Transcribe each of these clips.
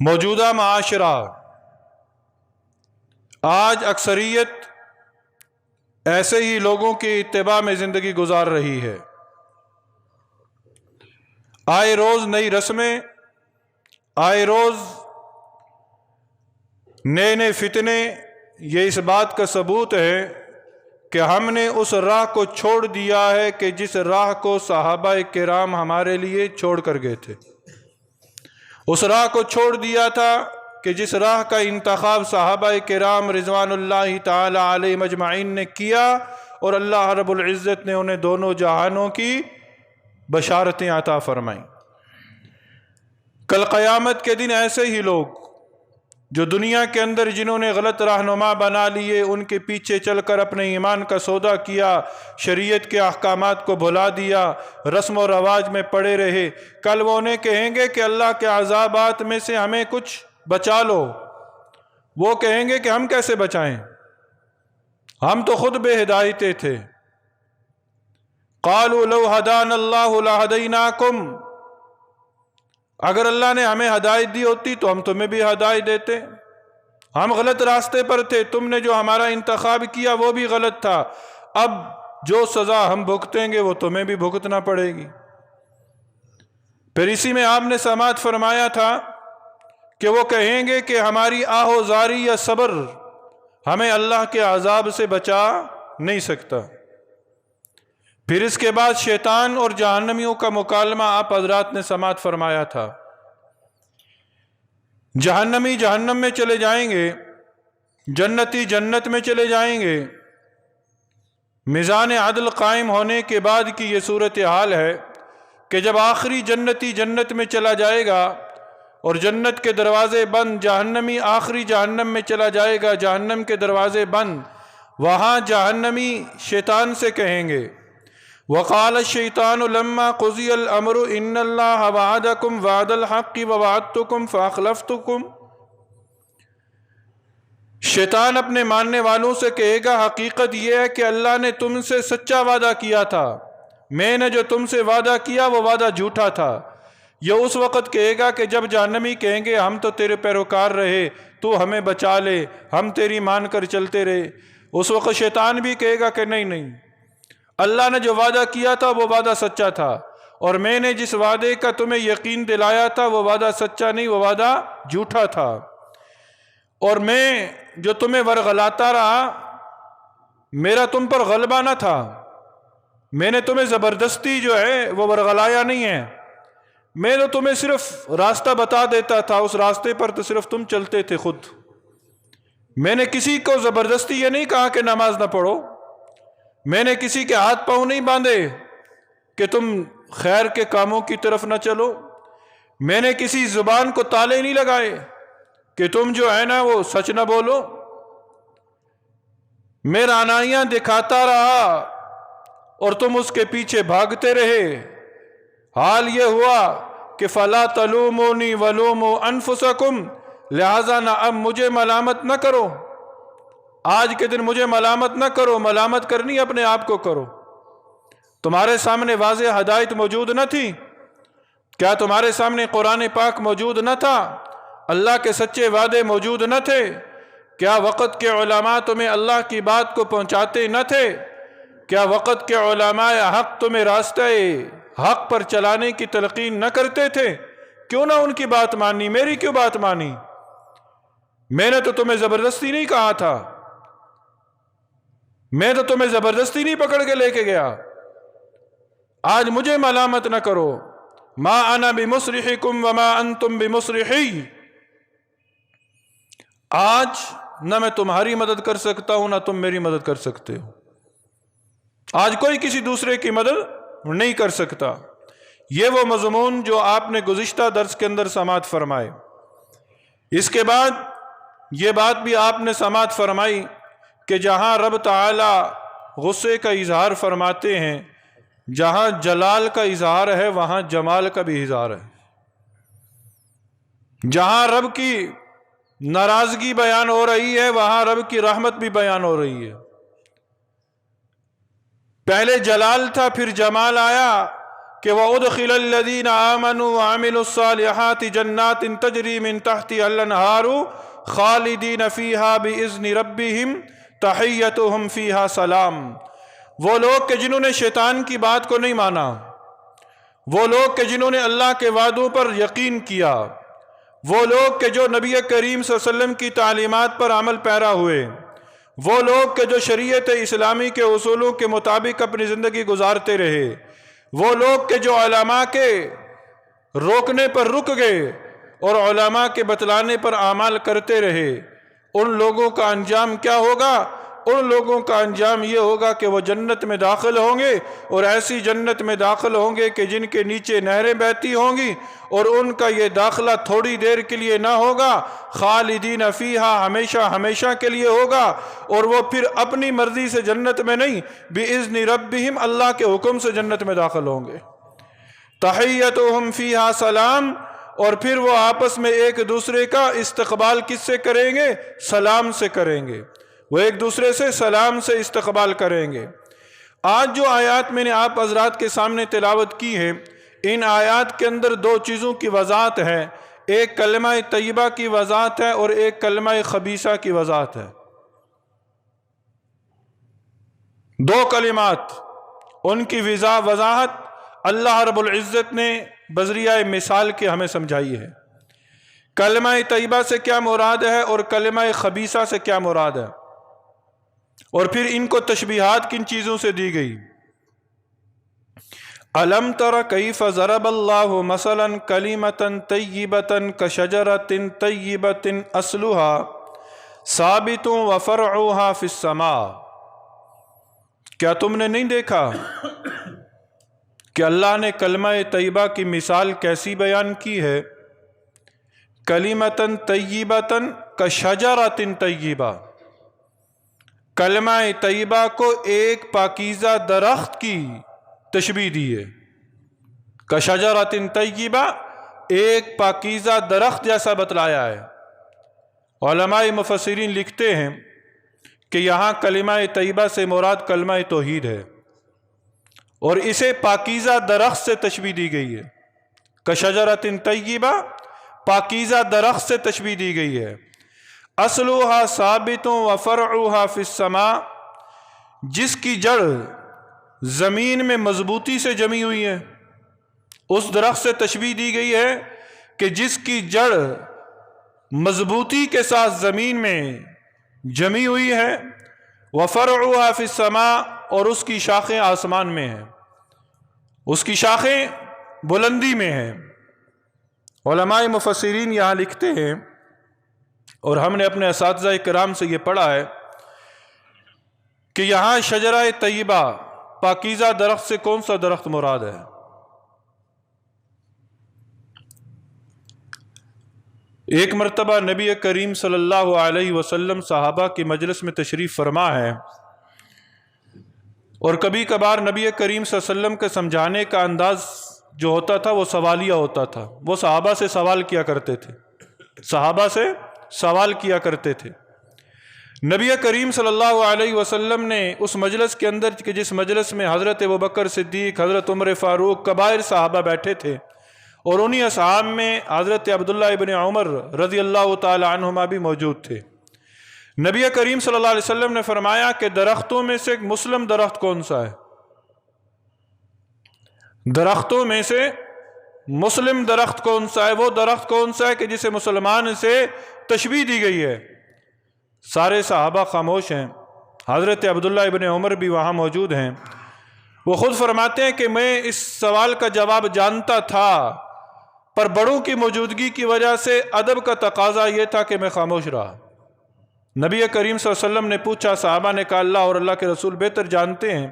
موجودہ معاشرہ آج اکثریت ایسے ہی لوگوں کی اتباع میں زندگی گزار رہی ہے۔ آئے روز نئی رسمیں، آئے روز نئے نئے فتنے، یہ اس بات کا ثبوت ہے کہ ہم نے اس راہ کو چھوڑ دیا ہے کہ جس راہ کو صحابہ کرام ہمارے لیے چھوڑ کر گئے تھے۔ اس راہ کو چھوڑ دیا تھا کہ جس راہ کا انتخاب صحابہ کرام رضوان اللہ تعالی علیہ مجمعین نے کیا، اور اللہ رب العزت نے انہیں دونوں جہانوں کی بشارتیں عطا فرمائیں۔ کل قیامت کے دن ایسے ہی لوگ جو دنیا کے اندر جنہوں نے غلط رہنما بنا لیے، ان کے پیچھے چل کر اپنے ایمان کا سودا کیا، شریعت کے احکامات کو بھلا دیا، رسم و رواج میں پڑے رہے، کل وہ انہیں کہیں گے کہ اللہ کے عذابات میں سے ہمیں کچھ بچا لو۔ وہ کہیں گے کہ ہم کیسے بچائیں، ہم تو خود بے ہدایتے تھے۔ قالوا لو ہدانا اللہ لہدیناکم، اگر اللہ نے ہمیں ہدایت دی ہوتی تو ہم تمہیں بھی ہدایت دیتے۔ ہم غلط راستے پر تھے، تم نے جو ہمارا انتخاب کیا وہ بھی غلط تھا، اب جو سزا ہم بھگتیں گے وہ تمہیں بھی بھگتنا پڑے گی۔ پھر اسی میں آپ نے سماعت فرمایا تھا کہ وہ کہیں گے کہ ہماری آہ و زاری یا صبر ہمیں اللہ کے عذاب سے بچا نہیں سکتا۔ پھر اس کے بعد شیطان اور جہنمیوں کا مکالمہ آپ حضرات نے سماعت فرمایا تھا۔ جہنمی جہنم میں چلے جائیں گے، جنتی جنت میں چلے جائیں گے۔ میزان عدل قائم ہونے کے بعد کی یہ صورتحال ہے کہ جب آخری جنتی جنت میں چلا جائے گا اور جنت کے دروازے بند، جہنمی آخری جہنم میں چلا جائے گا، جہنم کے دروازے بند، وہاں جہنمی شیطان سے کہیں گے وَقَالَ الشَّيْطَانُ لَمَّا قُضِيَ الْأَمْرُ إِنَّ اللَّهَ وَعَدَكُمْ وَعْدَ الْحَقِّ وَوَعَدتُّكُمْ فَأَخْلَفْتُكُمْ۔ شیطان اپنے ماننے والوں سے کہے گا حقیقت یہ ہے کہ اللہ نے تم سے سچا وعدہ کیا تھا، میں نے جو تم سے وعدہ کیا وہ وعدہ جھوٹا تھا۔ یہ اس وقت کہے گا کہ جب جہنمی کہیں گے ہم تو تیرے پیروکار رہے، تو ہمیں بچا لے، ہم تیری مان کر چلتے رہے۔ اس وقت شیطان بھی کہے گا کہ نہیں، اللہ نے جو وعدہ کیا تھا وہ وعدہ سچا تھا، اور میں نے جس وعدے کا تمہیں یقین دلایا تھا وہ وعدہ سچا نہیں، وہ وعدہ جھوٹا تھا، اور میں جو تمہیں ورغلاتا رہا میرا تم پر غلبہ نہ تھا، میں نے تمہیں زبردستی جو ہے وہ ورغلایا نہیں ہے، میں تو تمہیں صرف راستہ بتا دیتا تھا، اس راستے پر تو صرف تم چلتے تھے خود۔ میں نے کسی کو زبردستی یہ نہیں کہا کہ نماز نہ پڑھو، میں نے کسی کے ہاتھ پاؤں نہیں باندھے کہ تم خیر کے کاموں کی طرف نہ چلو، میں نے کسی زبان کو تالے نہیں لگائے کہ تم جو ہے نا وہ سچ نہ بولو۔ میں رعنائیاں دکھاتا رہا اور تم اس کے پیچھے بھاگتے رہے، حال یہ ہوا کہ فَلَا تَلُومُونِي وَلُومُوا أَنفُسَكُمْ، لہٰذا نہ اب مجھے ملامت نہ کرو، آج کے دن مجھے ملامت نہ کرو، ملامت کرنی اپنے آپ کو کرو۔ تمہارے سامنے واضح ہدایت موجود نہ تھی؟ کیا تمہارے سامنے قرآن پاک موجود نہ تھا؟ اللہ کے سچے وعدے موجود نہ تھے؟ کیا وقت کے علماء تمہیں اللہ کی بات کو پہنچاتے نہ تھے؟ کیا وقت کے علماء حق تمہیں راستہ حق پر چلانے کی تلقین نہ کرتے تھے؟ کیوں نہ ان کی بات مانی؟ میری کیوں بات مانی؟ میں نے تو تمہیں زبردستی نہیں کہا تھا، میں تو تمہیں زبردستی نہیں پکڑ کے لے کے گیا، آج مجھے ملامت نہ کرو۔ ما انا بمصرخکم وما انتم بمصرخی، آج نہ میں تمہاری مدد کر سکتا ہوں نہ تم میری مدد کر سکتے ہو، آج کوئی کسی دوسرے کی مدد نہیں کر سکتا۔ یہ وہ مضمون جو آپ نے گزشتہ درس کے اندر سماعت فرمائے۔ اس کے بعد یہ بات بھی آپ نے سماعت فرمائی کہ جہاں رب تعالی غصے کا اظہار فرماتے ہیں، جہاں جلال کا اظہار ہے وہاں جمال کا بھی اظہار ہے، جہاں رب کی ناراضگی بیان ہو رہی ہے وہاں رب کی رحمت بھی بیان ہو رہی ہے۔ پہلے جلال تھا پھر جمال آیا کہ وَأُدْخِلَ الَّذِينَ آمَنُوا وَعَمِلُوا الصَّالِحَاتِ جَنَّاتٍ تَجْرِي مِن تَحْتِهَا الْأَنْهَارُ خَالِدِينَ فِيهَا بِإِذْنِ رَبِّهِمْ تَحِيَّتُهُمْ فِيهَا سَلَام۔ وہ لوگ کہ جنہوں نے شیطان کی بات کو نہیں مانا، وہ لوگ کہ جنہوں نے اللہ کے وعدوں پر یقین کیا، وہ لوگ کہ جو نبی کریم صلی اللہ علیہ وسلم کی تعلیمات پر عمل پیرا ہوئے، وہ لوگ کہ جو شریعت اسلامی کے اصولوں کے مطابق اپنی زندگی گزارتے رہے، وہ لوگ کہ جو علماء کے روکنے پر رک گئے اور علماء کے بتلانے پر اعمال کرتے رہے، ان لوگوں کا انجام کیا ہوگا؟ ان لوگوں کا انجام یہ ہوگا کہ وہ جنت میں داخل ہوں گے، اور ایسی جنت میں داخل ہوں گے کہ جن کے نیچے نہریں بہتی ہوں گی، اور ان کا یہ داخلہ تھوڑی دیر کے لیے نہ ہوگا، خالدین فیہا ہمیشہ ہمیشہ کے لیے ہوگا، اور وہ پھر اپنی مرضی سے جنت میں نہیں، بِإِذْنِ رَبِّهِمْ اللہ کے حکم سے جنت میں داخل ہوں گے۔ تحیتہم فیہا سلام، اور پھر وہ آپس میں ایک دوسرے کا استقبال کس سے کریں گے؟ سلام سے کریں گے، وہ ایک دوسرے سے سلام سے استقبال کریں گے۔ آج جو آیات میں نے آپ حضرات کے سامنے تلاوت کی ہے، ان آیات کے اندر دو چیزوں کی وضاحت ہے، ایک کلمہ طیبہ کی وضاحت ہے اور ایک کلمہ خبیثہ کی وضاحت ہے۔ دو کلمات، ان کی وضاحت اللہ رب العزت نے بذریعہ مثال کے ہمیں سمجھائی ہے۔ کلمہ طیبہ سے کیا مراد ہے اور کلمہ خبیثہ سے کیا مراد ہے، اور پھر ان کو تشبیہات کن چیزوں سے دی گئی۔ أَلَمْ تَرَ كَيْفَ ضَرَبَ اللَّهُ مَثَلًا كَلِمَةً طَيِّبَةً كَشَجَرَةٍ طَيِّبَةٍ أَصْلُهَا ثَابِتٌ وَفَرْعُهَا فِي السَّمَاءِ۔ کیا تم نے نہیں دیکھا کہ اللہ نے کلمہ طیبہ کی مثال کیسی بیان کی ہے؟ کلمۃ طیبۃ کشجرۃ طیبہ، کلمہ طیبہ کو ایک پاکیزہ درخت کی تشبیہ دی ہے۔ کشجرۃ طیبہ، ایک پاکیزہ درخت جیسا بتلایا ہے۔ علماء مفسرین لکھتے ہیں کہ یہاں کلمہ طیبہ سے مراد کلمہ توحید ہے، اور اسے پاکیزہ درخت سے تشبیہ دی گئی ہے۔ کشجرۃ طیبہ، پاکیزہ درخت سے تشبیہ دی گئی ہے۔ اصلها ثابت وفرعها فی السماء، جس کی جڑ زمین میں مضبوطی سے جمی ہوئی ہے، اس درخت سے تشبیہ دی گئی ہے کہ جس کی جڑ مضبوطی کے ساتھ زمین میں جمی ہوئی ہے، وفرعها فی السماء، اور اس کی شاخیں آسمان میں ہیں، اس کی شاخیں بلندی میں ہیں۔ علماء مفسرین یہاں لکھتے ہیں، اور ہم نے اپنے اساتذہ کرام سے یہ پڑھا ہے کہ یہاں شجرہ طیبہ، پاکیزہ درخت سے کون سا درخت مراد ہے؟ ایک مرتبہ نبی کریم صلی اللہ علیہ وسلم صحابہ کی مجلس میں تشریف فرما ہے، اور کبھی کبھار نبی کریم صلی اللہ علیہ وسلم کے سمجھانے کا انداز جو ہوتا تھا وہ سوالیہ ہوتا تھا۔ وہ صحابہ سے سوال کیا کرتے تھے، صحابہ سے سوال کیا کرتے تھے۔ نبی کریم صلی اللہ علیہ وسلم نے اس مجلس کے اندر کہ جس مجلس میں حضرت ابوبکر صدیق، حضرت عمر فاروق، کبائر صحابہ بیٹھے تھے، اور انہی اصحاب میں حضرت عبداللہ ابن عمر رضی اللہ تعالی عنہما بھی موجود تھے۔ نبی کریم صلی اللہ علیہ وسلم نے فرمایا کہ درختوں میں سے مسلم درخت کون سا ہے؟ درختوں میں سے مسلم درخت کون سا ہے؟ وہ درخت کون سا ہے کہ جسے مسلمان سے تشبیہ دی گئی ہے؟ سارے صحابہ خاموش ہیں۔ حضرت عبداللہ ابن عمر بھی وہاں موجود ہیں۔ وہ خود فرماتے ہیں کہ میں اس سوال کا جواب جانتا تھا، پر بڑوں کی موجودگی کی وجہ سے ادب کا تقاضا یہ تھا کہ میں خاموش رہا۔ نبی کریم صلی اللہ علیہ وسلم نے پوچھا، صحابہ نے کہا اللہ اور اللہ کے رسول بہتر جانتے ہیں۔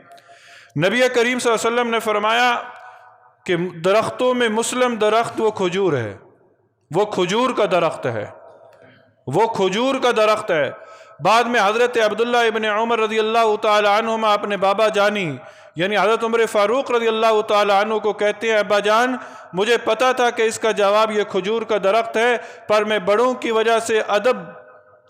نبی کریم صلی اللہ علیہ وسلم نے فرمایا کہ درختوں میں مسلم درخت وہ کھجور ہے، وہ کھجور کا درخت ہے، وہ کھجور کا درخت ہے۔ بعد میں حضرت عبداللہ ابن عمر رضی اللہ تعالی عنہما اپنے بابا جانی یعنی حضرت عمر فاروق رضی اللہ تعالی عنہ کو کہتے ہیں، ابا جان مجھے پتا تھا کہ اس کا جواب یہ کھجور کا درخت ہے، پر میں بڑوں کی وجہ سے ادب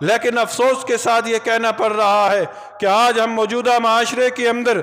لیکن افسوس کے ساتھ یہ کہنا پڑ رہا ہے کہ آج ہم موجودہ معاشرے کے اندر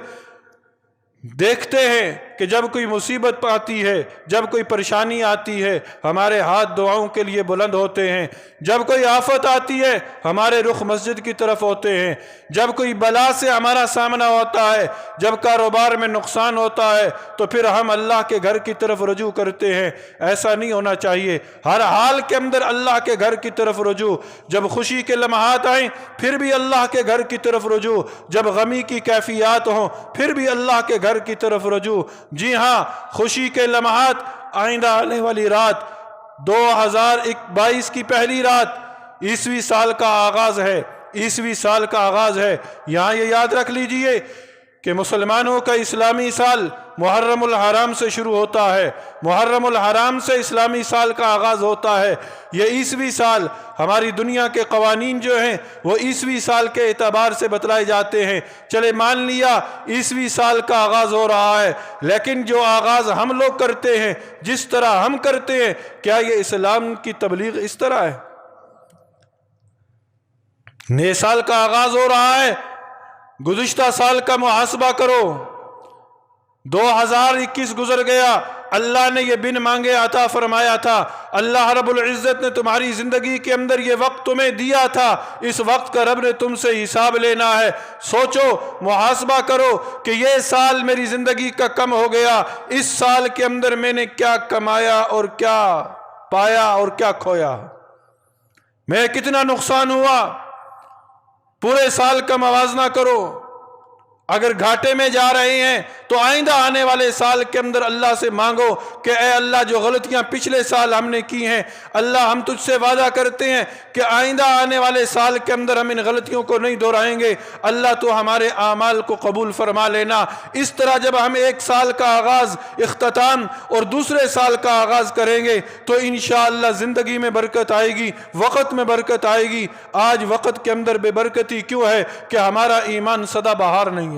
دیکھتے ہیں کہ جب کوئی مصیبت آتی ہے، جب کوئی پریشانی آتی ہے، ہمارے ہاتھ دعاؤں کے لیے بلند ہوتے ہیں۔ جب کوئی آفت آتی ہے ہمارے رخ مسجد کی طرف ہوتے ہیں۔ جب کوئی بلا سے ہمارا سامنا ہوتا ہے، جب کاروبار میں نقصان ہوتا ہے تو پھر ہم اللہ کے گھر کی طرف رجوع کرتے ہیں۔ ایسا نہیں ہونا چاہیے، ہر حال کے اندر اللہ کے گھر کی طرف رجوع۔ جب خوشی کے لمحات آئیں پھر بھی اللہ کے گھر کی طرف رجوع، جب غمی کی کیفیات ہوں پھر بھی اللہ کے گھر کی طرف رجوع۔ جی ہاں، خوشی کے لمحات، آئندہ آنے والی رات 2022 کی پہلی رات عیسوی سال کا آغاز ہے، عیسوی سال کا آغاز ہے۔ یہاں یہ یاد رکھ لیجئے کہ مسلمانوں کا اسلامی سال محرم الحرام سے شروع ہوتا ہے، محرم الحرام سے اسلامی سال کا آغاز ہوتا ہے۔ یہ عیسوی سال، ہماری دنیا کے قوانین جو ہیں وہ عیسوی سال کے اعتبار سے بتلائے جاتے ہیں۔ چلے مان لیا عیسوی سال کا آغاز ہو رہا ہے، لیکن جو آغاز ہم لوگ کرتے ہیں، جس طرح ہم کرتے ہیں، کیا یہ اسلام کی تبلیغ اس طرح ہے؟ نئے سال کا آغاز ہو رہا ہے، گزشتہ سال کا محاسبہ کرو۔ 2021 گزر گیا، اللہ نے یہ بن مانگے عطا فرمایا تھا۔ اللہ رب العزت نے تمہاری زندگی کے اندر یہ وقت تمہیں دیا تھا، اس وقت کا رب نے تم سے حساب لینا ہے۔ سوچو، محاسبہ کرو کہ یہ سال میری زندگی کا کم ہو گیا، اس سال کے اندر میں نے کیا کمایا اور کیا پایا اور کیا کھویا، میں کتنا نقصان ہوا۔ پورے سال کا موازنہ کرو۔ اگر گھاٹے میں جا رہے ہیں تو آئندہ آنے والے سال کے اندر اللہ سے مانگو کہ اے اللہ جو غلطیاں پچھلے سال ہم نے کی ہیں، اللہ ہم تجھ سے وعدہ کرتے ہیں کہ آئندہ آنے والے سال کے اندر ہم ان غلطیوں کو نہیں دہرائیں گے، اللہ تو ہمارے اعمال کو قبول فرما لینا۔ اس طرح جب ہم ایک سال کا آغاز، اختتام اور دوسرے سال کا آغاز کریں گے تو انشاءاللہ زندگی میں برکت آئے گی، وقت میں برکت آئے گی۔ آج وقت کے اندر بے برکتی کیوں ہے؟ کہ ہمارا ایمان سدا بہار نہیں ہے۔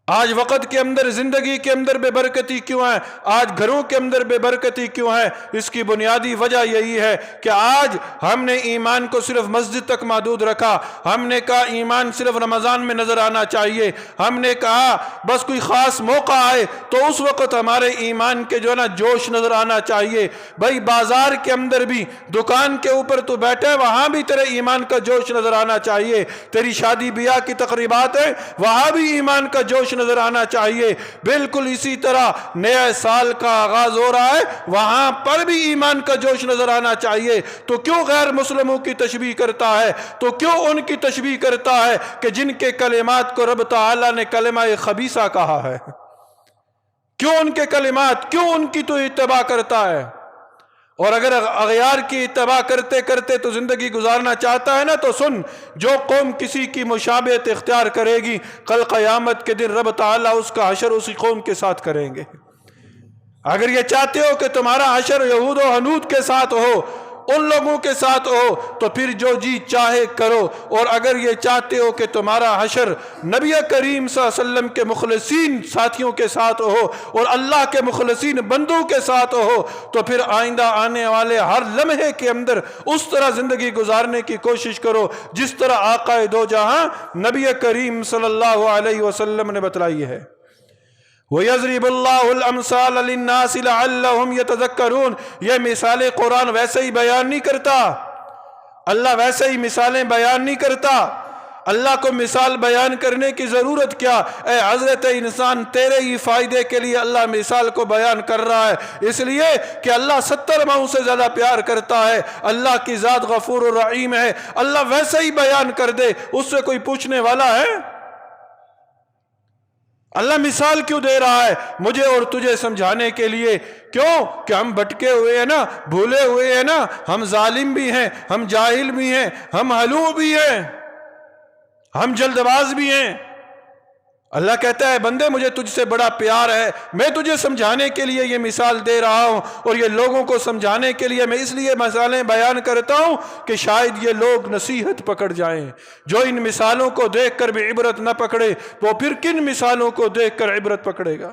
آج وقت کے اندر، زندگی کے اندر بے برکتی کیوں ہے؟ آج گھروں کے اندر بے برکتی کیوں ہے؟ اس کی بنیادی وجہ یہی ہے کہ آج ہم نے ایمان کو صرف مسجد تک محدود رکھا۔ ہم نے کہا ایمان صرف رمضان میں نظر آنا چاہیے، ہم نے کہا بس کوئی خاص موقع آئے تو اس وقت ہمارے ایمان کے جو ہے نا جوش نظر آنا چاہیے۔ بھائی بازار کے اندر بھی، دکان کے اوپر تو بیٹھے وہاں بھی تیرے ایمان کا جوش نظر آنا چاہیے۔ تیری شادی بیاہ کی تقریبات ہیں وہاں بھی ایمان کا جوش نظر آنا چاہیے۔ بالکل اسی طرح نئے سال کا آغاز ہو رہا ہے، وہاں پر بھی ایمان کا جوش نظر آنا چاہیے۔ تو کیوں غیر مسلموں کی تشبیہ کرتا ہے؟ تو کیوں ان کی تشبیہ کرتا ہے کہ جن کے کلمات کو رب تعالی نے کلمہ خبیثہ کہا ہے؟ کیوں ان کے کلمات، کیوں ان کی تو اتباع کرتا ہے؟ اور اگر اغیار کی اتباع کرتے کرتے تو زندگی گزارنا چاہتا ہے نا تو سن، جو قوم کسی کی مشابہت اختیار کرے گی، کل قیامت کے دن رب تعالیٰ اس کا حشر اسی قوم کے ساتھ کریں گے۔ اگر یہ چاہتے ہو کہ تمہارا حشر یہود و حنود کے ساتھ ہو، ان لوگوں کے ساتھ ہو، تو پھر جو جی چاہے کرو۔ اور اگر یہ چاہتے ہو کہ تمہارا حشر نبی کریم صلی اللہ علیہ وسلم کے مخلصین ساتھیوں کے ساتھ ہو اور اللہ کے مخلصین بندوں کے ساتھ ہو، تو پھر آئندہ آنے والے ہر لمحے کے اندر اس طرح زندگی گزارنے کی کوشش کرو جس طرح آقا دو جہاں نبی کریم صلی اللہ علیہ وسلم نے بتلائی ہے۔ وَيَضْرِبُ اللَّهُ الْأَمْثَالَ لِلنَّاسِ لَعَلَّهُمْ يَتَذَكَّرُونَ۔ یہ مثالیں قرآن ویسے ہی بیان نہیں کرتا، اللہ ویسے ہی مثالیں بیان نہیں کرتا۔ اللہ کو مثال بیان کرنے کی ضرورت کیا؟ اے حضرت انسان، تیرے ہی فائدے کے لیے اللہ مثال کو بیان کر رہا ہے، اس لیے کہ اللہ 70 ماؤں سے زیادہ پیار کرتا ہے، اللہ کی ذات غفور الرحیم ہے۔ اللہ ویسے ہی بیان کر دے، اس سے کوئی پوچھنے والا ہے؟ اللہ مثال کیوں دے رہا ہے؟ مجھے اور تجھے سمجھانے کے لیے۔ کیوں؟ کہ ہم بھٹکے ہوئے ہیں نا، بھولے ہوئے ہیں نا، ہم ظالم بھی ہیں، ہم جاہل بھی ہیں، ہم ہلو بھی ہیں، ہم جلد باز بھی ہیں۔ اللہ کہتا ہے بندے مجھے تجھ سے بڑا پیار ہے، میں تجھے سمجھانے کے لیے یہ مثال دے رہا ہوں، اور یہ لوگوں کو سمجھانے کے لیے میں اس لیے مثالیں بیان کرتا ہوں کہ شاید یہ لوگ نصیحت پکڑ جائیں۔ جو ان مثالوں کو دیکھ کر بھی عبرت نہ پکڑے وہ پھر کن مثالوں کو دیکھ کر عبرت پکڑے گا؟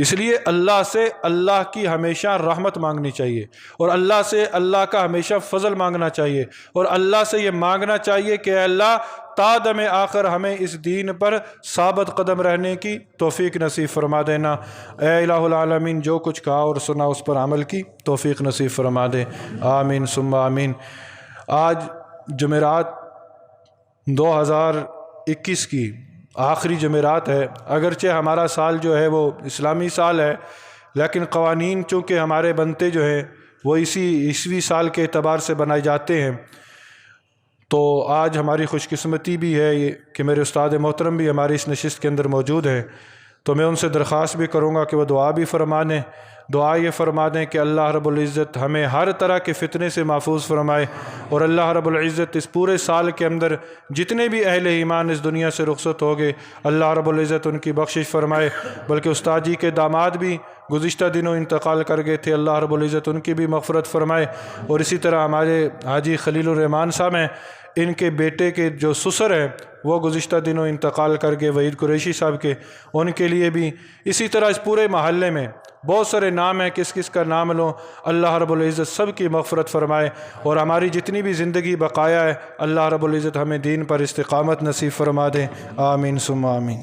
اس لیے اللہ سے اللہ کی ہمیشہ رحمت مانگنی چاہیے، اور اللہ سے اللہ کا ہمیشہ فضل مانگنا چاہیے، اور اللہ سے یہ مانگنا چاہیے کہ اے اللہ تا دم آخر ہمیں اس دین پر ثابت قدم رہنے کی توفیق نصیب فرما دینا۔ اے الہ العالمین، جو کچھ کہا اور سنا اس پر عمل کی توفیق نصیب فرما دے، آمین ثم آمین۔ آج جمعرات 2021 کی آخری جمعرات ہے۔ اگرچہ ہمارا سال جو ہے وہ اسلامی سال ہے، لیکن قوانین چونکہ ہمارے بنتے جو ہیں وہ اسی عیسوی سال کے اعتبار سے بنائے جاتے ہیں، تو آج ہماری خوش قسمتی بھی ہے کہ میرے استاد محترم بھی ہماری اس نشست کے اندر موجود ہیں، تو میں ان سے درخواست بھی کروں گا کہ وہ دعا بھی فرما دیں۔ دعا یہ فرما دیں کہ اللہ رب العزت ہمیں ہر طرح کے فتنے سے محفوظ فرمائے، اور اللہ رب العزت اس پورے سال کے اندر جتنے بھی اہل ایمان اس دنیا سے رخصت ہو گئے، اللہ رب العزت ان کی بخشش فرمائے۔ بلکہ استاد جی کے داماد بھی گزشتہ دنوں انتقال کر گئے تھے، اللہ رب العزت ان کی بھی مغفرت فرمائے۔ اور اسی طرح ہمارے حاجی خلیل الرحمان صاحب ہیں، ان کے بیٹے کے جو سسر ہیں وہ گزشتہ دنوں انتقال کر گئے، وحید قریشی صاحب کے، ان کے لیے بھی اسی طرح اس پورے محلے میں بہت سارے نام ہیں، کس کس کا نام لوں، اللہ رب العزت سب کی مغفرت فرمائے۔ اور ہماری جتنی بھی زندگی بقایا ہے، اللہ رب العزت ہمیں دین پر استقامت نصیب فرما دے، آمین ثم آمین۔